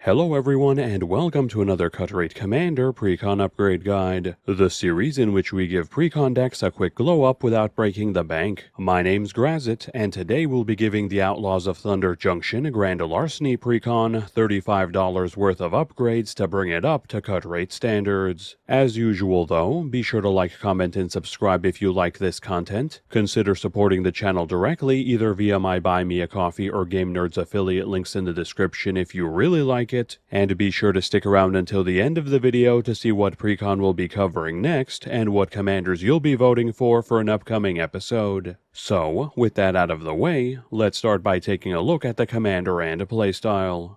Hello everyone and welcome to another Cut Rate Commander Precon Upgrade Guide, the series in which we give Precon decks a quick glow up without breaking the bank. My name's Grazzet, and today we'll be giving the Outlaws of Thunder Junction Grand Larceny Precon $35 worth of upgrades to bring it up to Cut Rate standards. As usual though, be sure to like, comment, and subscribe if you like this content. Consider supporting the channel directly either via my Buy Me a Coffee or Game Nerds affiliate links in the description if you really like it, and be sure to stick around until the end of the video to see what Precon will be covering next and what commanders you'll be voting for an upcoming episode. So, with that out of the way, let's start by taking a look at the commander and playstyle.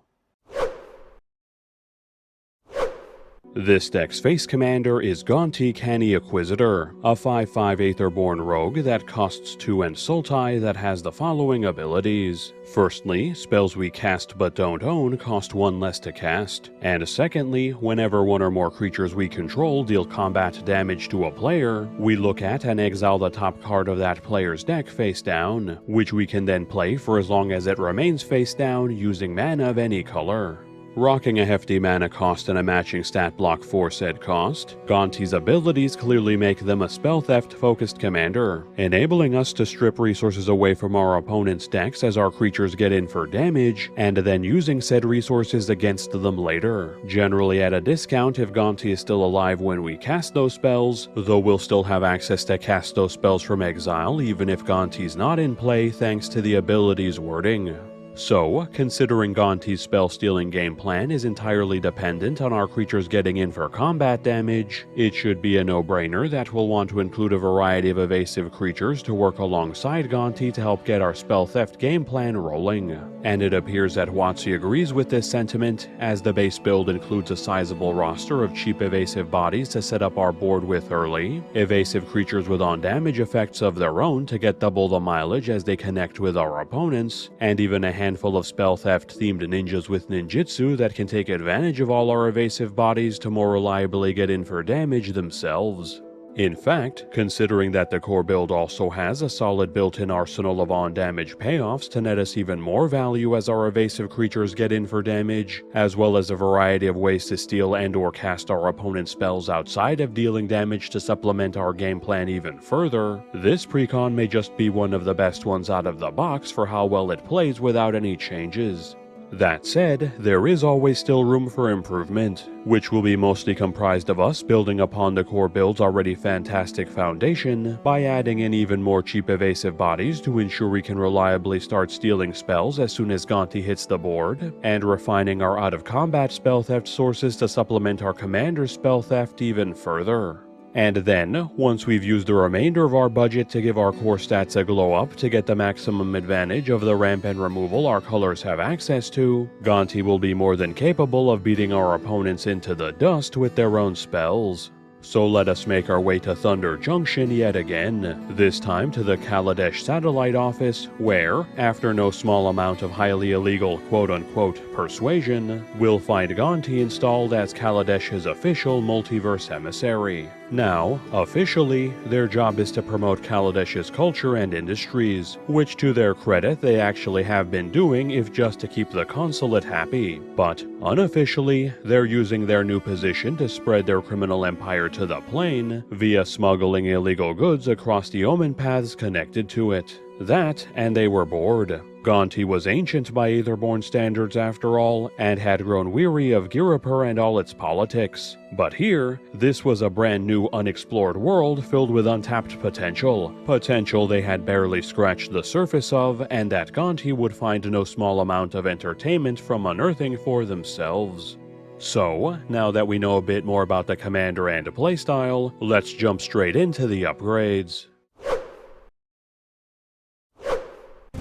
This deck's face commander is Gonti, Canny Acquisitor, a 5/5 Aetherborn rogue that costs 2 and Sultai that has the following abilities. Firstly, spells we cast but don't own cost 1 less to cast, and secondly, whenever one or more creatures we control deal combat damage to a player, we look at and exile the top card of that player's deck face down, which we can then play for as long as it remains face down using mana of any color. Rocking a hefty mana cost and a matching stat block for said cost, Gonti's abilities clearly make them a spell theft focused commander, enabling us to strip resources away from our opponent's decks as our creatures get in for damage, and then using said resources against them later, generally at a discount if Gonti is still alive when we cast those spells, though we'll still have access to cast those spells from exile even if Gonti's not in play thanks to the ability's wording. So, considering Gonti's spell-stealing game plan is entirely dependent on our creatures getting in for combat damage, it should be a no-brainer that we'll want to include a variety of evasive creatures to work alongside Gonti to help get our spell theft game plan rolling. And it appears that WotC agrees with this sentiment, as the base build includes a sizable roster of cheap evasive bodies to set up our board with early, evasive creatures with on-damage effects of their own to get double the mileage as they connect with our opponents, and even a handful of spell theft themed ninjas with ninjutsu that can take advantage of all our evasive bodies to more reliably get in for damage themselves. In fact, considering that the core build also has a solid built-in arsenal of on-damage payoffs to net us even more value as our evasive creatures get in for damage, as well as a variety of ways to steal and or cast our opponent's spells outside of dealing damage to supplement our game plan even further, this Precon may just be one of the best ones out of the box for how well it plays without any changes. That said, there is always still room for improvement, which will be mostly comprised of us building upon the core build's already fantastic foundation by adding in even more cheap evasive bodies to ensure we can reliably start stealing spells as soon as Gonti hits the board, and refining our out-of-combat spell theft sources to supplement our commander's spell theft even further. And then, once we've used the remainder of our budget to give our core stats a glow up to get the maximum advantage of the ramp and removal our colors have access to, Gonti will be more than capable of beating our opponents into the dust with their own spells. So let us make our way to Thunder Junction yet again, this time to the Kaladesh satellite office, where, after no small amount of highly illegal quote-unquote persuasion, we'll find Gonti installed as Kaladesh's official multiverse emissary. Now, officially, their job is to promote Kaladesh's culture and industries, which to their credit they actually have been doing if just to keep the consulate happy, but unofficially, they're using their new position to spread their criminal empire to the plane via smuggling illegal goods across the omen paths connected to it. That, and they were bored. Gonti was ancient by Aetherborn standards after all, and had grown weary of Girapur and all its politics. But here, this was a brand new unexplored world filled with untapped potential. Potential they had barely scratched the surface of, and that Gonti would find no small amount of entertainment from unearthing for themselves. So, now that we know a bit more about the commander and playstyle, let's jump straight into the upgrades.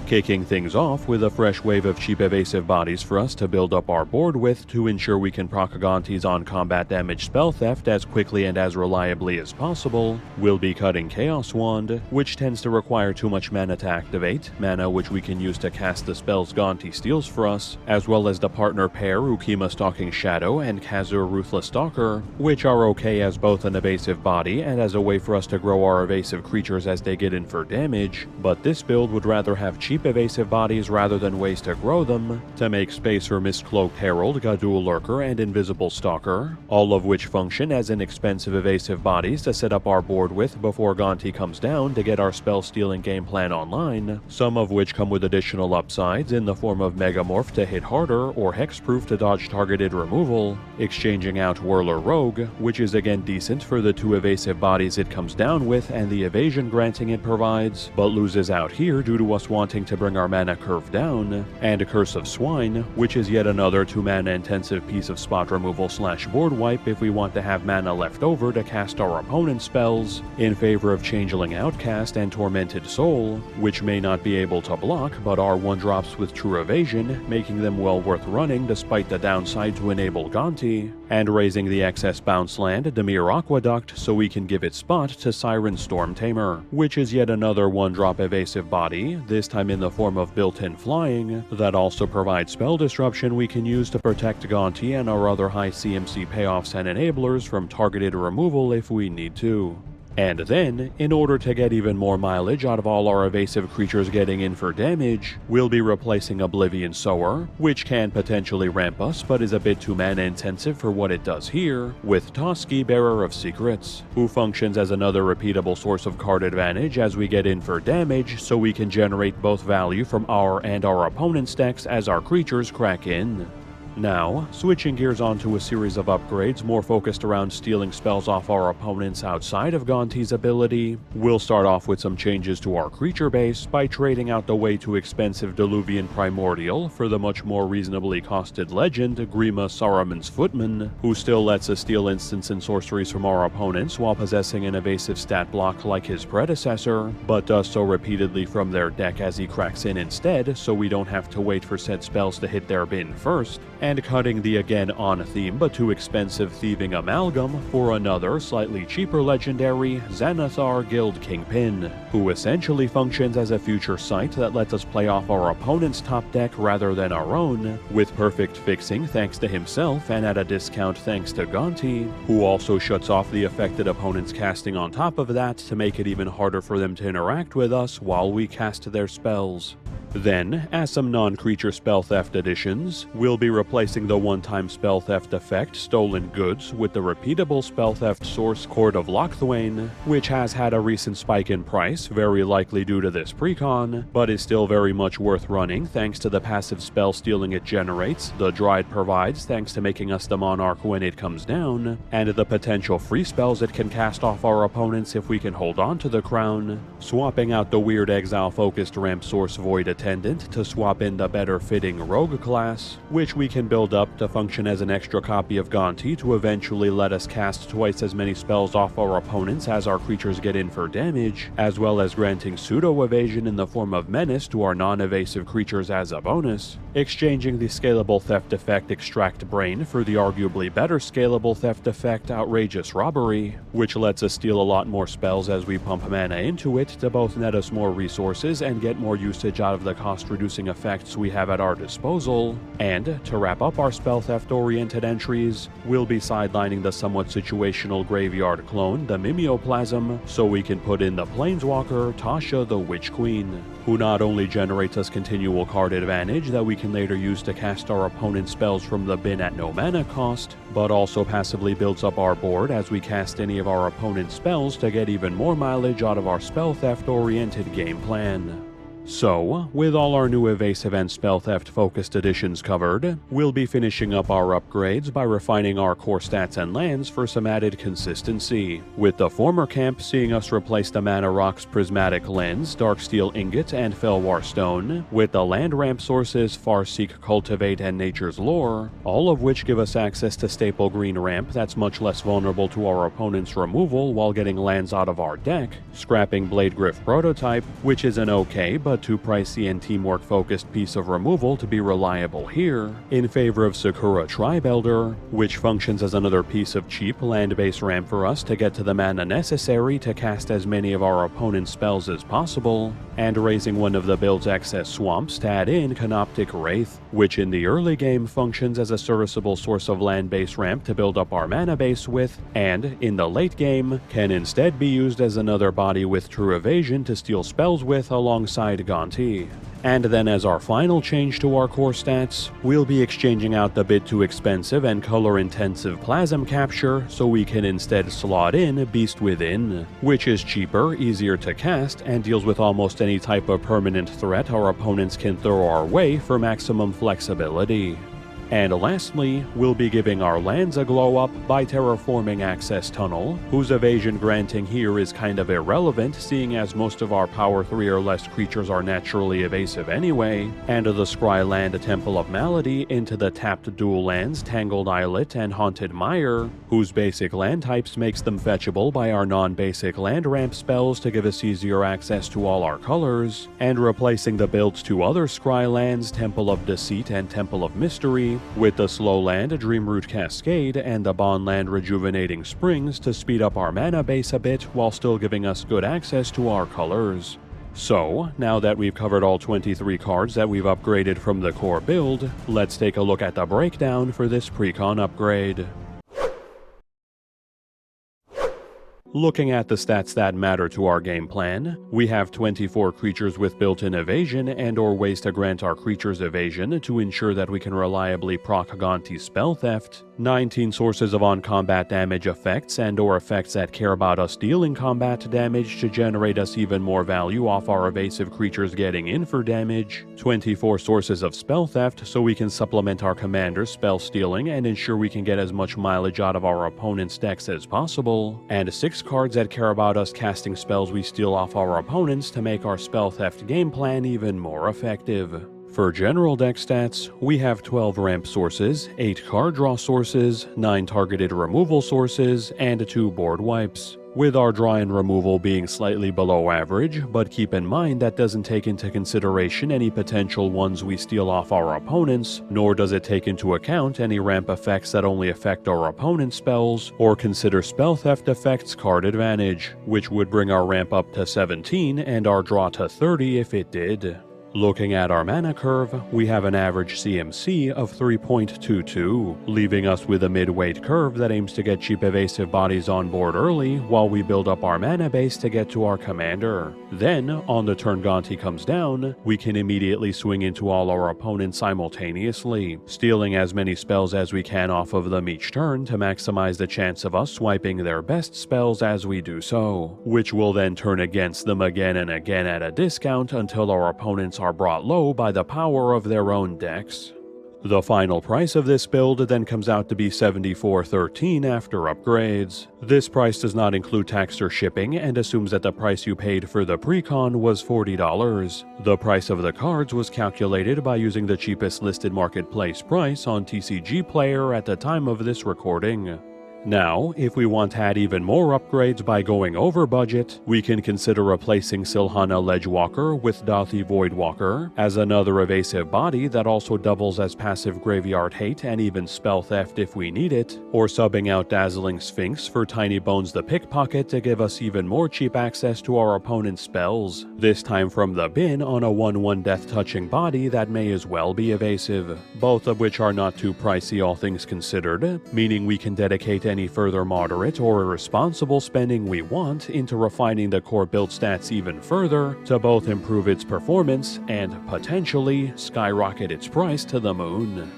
Kicking things off with a fresh wave of cheap evasive bodies for us to build up our board with to ensure we can proc Gonti's on-combat damage spell theft as quickly and as reliably as possible, we'll be cutting Chaos Wand, which tends to require too much mana to activate, mana which we can use to cast the spells Gonti steals for us, as well as the partner pair Ukima Stalking Shadow and Kazur Ruthless Stalker, which are okay as both an evasive body and as a way for us to grow our evasive creatures as they get in for damage, but this build would rather have cheap keep evasive bodies rather than ways to grow them, to make space for Mistcloaked Herald, Gadul Lurker, and Invisible Stalker, all of which function as inexpensive evasive bodies to set up our board with before Gonti comes down to get our spell-stealing game plan online, some of which come with additional upsides in the form of Megamorph to hit harder or Hexproof to dodge targeted removal, exchanging out Whirler Rogue, which is again decent for the 2 evasive bodies it comes down with and the evasion granting it provides, but loses out here due to us wanting to bring our mana curve down, and Curse of Swine, which is yet another 2 mana intensive piece of spot removal / board wipe if we want to have mana left over to cast our opponent's spells, in favor of Changeling Outcast and Tormented Soul, which may not be able to block but are 1-drops with true evasion, making them well worth running despite the downside to enable Gonti, and raising the excess bounce land Dimir Aqueduct so we can give it spot to Siren Storm Tamer, which is yet another 1-drop evasive body, this time in the form of built-in flying, that also provides spell disruption we can use to protect Gonti and our other high CMC payoffs and enablers from targeted removal if we need to. And then, in order to get even more mileage out of all our evasive creatures getting in for damage, we'll be replacing Oblivion Sower, which can potentially ramp us but is a bit too mana intensive for what it does here, with Toski, Bearer of Secrets, who functions as another repeatable source of card advantage as we get in for damage so we can generate both value from our and our opponent's decks as our creatures crack in. Now, switching gears onto a series of upgrades more focused around stealing spells off our opponents outside of Gonti's ability, we'll start off with some changes to our creature base by trading out the way too expensive Diluvian Primordial for the much more reasonably costed legend Grima Saruman's Footman, who still lets us steal instants and sorceries from our opponents while possessing an evasive stat block like his predecessor, but does so repeatedly from their deck as he cracks in instead so we don't have to wait for said spells to hit their bin first, and cutting the again on-theme but too expensive Thieving Amalgam for another, slightly cheaper legendary, Xanathar Guild Kingpin, who essentially functions as a future sight that lets us play off our opponent's top deck rather than our own, with perfect fixing thanks to himself and at a discount thanks to Gonti, who also shuts off the affected opponent's casting on top of that to make it even harder for them to interact with us while we cast their spells. Then, as some non-creature spell theft additions, we'll be replacing the one-time spell theft effect Stolen Goods with the repeatable spell theft source Court of Lochthwain, which has had a recent spike in price, very likely due to this precon, but is still very much worth running thanks to the passive spell stealing it generates, the draw it provides thanks to making us the monarch when it comes down, and the potential free spells it can cast off our opponents if we can hold on to the crown, swapping out the weird exile-focused ramp source Void Attendant to swap in the better fitting Rogue class, which we can build up to function as an extra copy of Gonti to eventually let us cast twice as many spells off our opponents as our creatures get in for damage, as well as granting pseudo-evasion in the form of Menace to our non-evasive creatures as a bonus, exchanging the scalable theft effect Extract Brain for the arguably better scalable theft effect Outrageous Robbery, which lets us steal a lot more spells as we pump mana into it to both net us more resources and get more usage out of the cost-reducing effects we have at our disposal, and, to wrap up our spell theft-oriented entries, we'll be sidelining the somewhat situational graveyard clone, the Mimeoplasm, so we can put in the Planeswalker, Tasha the Witch Queen, who not only generates us continual card advantage that we can later use to cast our opponent's spells from the bin at no mana cost, but also passively builds up our board as we cast any of our opponent's spells to get even more mileage out of our spell theft-oriented game plan. So, with all our new evasive and spell theft focused additions covered, we'll be finishing up our upgrades by refining our core stats and lands for some added consistency, with the former camp seeing us replace the Mana Rocks Prismatic Lens, Darksteel Ingot, and Felwar Stone, with the land ramp sources Farseek, Cultivate, and Nature's Lore, all of which give us access to staple green ramp that's much less vulnerable to our opponent's removal while getting lands out of our deck, scrapping Bladegriff Prototype, which is an okay but too pricey and teamwork focused piece of removal to be reliable here, in favor of Sakura Tribe Elder, which functions as another piece of cheap land-based ramp for us to get to the mana necessary to cast as many of our opponent's spells as possible, and raising one of the build's excess swamps to add in Canoptic Wraith, which in the early game functions as a serviceable source of land-based ramp to build up our mana base with, and in the late game can instead be used as another body with true evasion to steal spells with alongside alongside Gonti. And then as our final change to our core stats, we'll be exchanging out the bit too expensive and color-intensive Plasm Capture so we can instead slot in Beast Within, which is cheaper, easier to cast, and deals with almost any type of permanent threat our opponents can throw our way for maximum flexibility. And lastly, we'll be giving our lands a glow up by terraforming Access Tunnel, whose evasion granting here is kind of irrelevant seeing as most of our power 3 or less creatures are naturally evasive anyway, and the Scry land Temple of Malady into the tapped dual lands Tangled Islet and Haunted Mire, whose basic land types makes them fetchable by our non-basic land ramp spells to give us easier access to all our colors, and replacing the builds to other Scry lands Temple of Deceit and Temple of Mystery, with the slow land Dreamroot Cascade and the bond land Rejuvenating Springs to speed up our mana base a bit while still giving us good access to our colors. So, now that we've covered all 23 cards that we've upgraded from the core build, let's take a look at the breakdown for this Precon upgrade. Looking at the stats that matter to our game plan, we have 24 creatures with built-in evasion and or ways to grant our creatures evasion to ensure that we can reliably proc Gonti's Spell Theft, 19 sources of on-combat damage effects and or effects that care about us dealing combat damage to generate us even more value off our evasive creatures getting in for damage, 24 sources of Spell Theft so we can supplement our commander's spell stealing and ensure we can get as much mileage out of our opponent's decks as possible, and 6 cards that care about us casting spells we steal off our opponents to make our Spell Theft game plan even more effective. For general deck stats, we have 12 ramp sources, 8 card draw sources, 9 targeted removal sources, and 2 board wipes, with our draw and removal being slightly below average, but keep in mind that doesn't take into consideration any potential ones we steal off our opponents, nor does it take into account any ramp effects that only affect our opponent's spells, or consider spell theft effects card advantage, which would bring our ramp up to 17 and our draw to 30 if it did. Looking at our mana curve, we have an average CMC of 3.22, leaving us with a mid-weight curve that aims to get cheap evasive bodies on board early while we build up our mana base to get to our commander. Then, on the turn Gonti comes down, we can immediately swing into all our opponents simultaneously, stealing as many spells as we can off of them each turn to maximize the chance of us swiping their best spells as we do so, which will then turn against them again and again at a discount until our opponents are brought low by the power of their own decks. The final price of this build then comes out to be $74.13 after upgrades. This price does not include tax or shipping and assumes that the price you paid for the Precon was $40. The price of the cards was calculated by using the cheapest listed marketplace price on TCG Player at the time of this recording. Now, if we want to add even more upgrades by going over budget, we can consider replacing Silhana Ledgewalker with Dothi Voidwalker as another evasive body that also doubles as passive graveyard hate and even spell theft if we need it, or subbing out Dazzling Sphinx for Tiny Bones the Pickpocket to give us even more cheap access to our opponent's spells, this time from the bin on a 1/1 death-touching body that may as well be evasive, both of which are not too pricey all things considered, meaning we can dedicate any further moderate or irresponsible spending we want into refining the core build stats even further to both improve its performance and, potentially, skyrocket its price to the moon.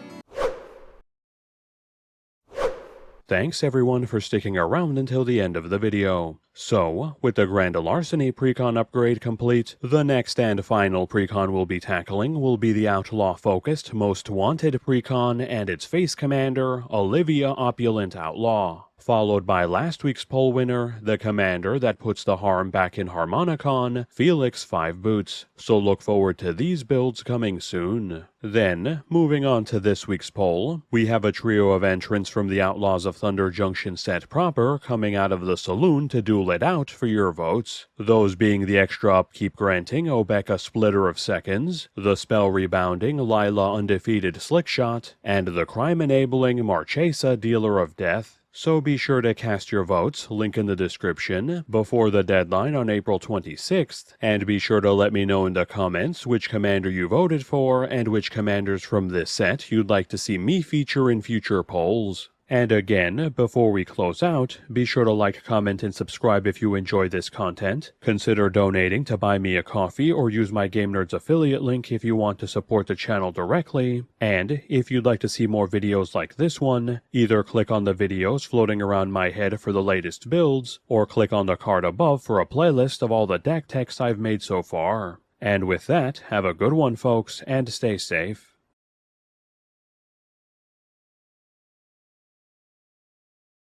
Thanks everyone for sticking around until the end of the video. So, with the Grand Larceny Precon upgrade complete, the next and final Precon we'll be tackling will be the Outlaw-focused Most Wanted Precon and its face commander, Olivia Opulent Outlaw, followed by last week's poll winner, the commander that puts the harm back in Harmonicon, Felix 5 Boots, so look forward to these builds coming soon. Then, moving on to this week's poll, we have a trio of entrants from the Outlaws of Thunder Junction set proper coming out of the saloon to duel it out for your votes, those being the extra upkeep granting Obeka Splitter of Seconds, the spell rebounding Lila Undefeated Slickshot, and the crime enabling Marchesa Dealer of Death. So be sure to cast your votes, link in the description, before the deadline on April 26th, and be sure to let me know in the comments which commander you voted for and which commanders from this set you'd like to see me feature in future polls. And again, before we close out, be sure to like, comment, and subscribe if you enjoy this content. Consider donating to buy me a coffee or use my Game Nerds affiliate link if you want to support the channel directly. And if you'd like to see more videos like this one, either click on the videos floating around my head for the latest builds, or click on the card above for a playlist of all the deck techs I've made so far. And with that, have a good one folks, and stay safe.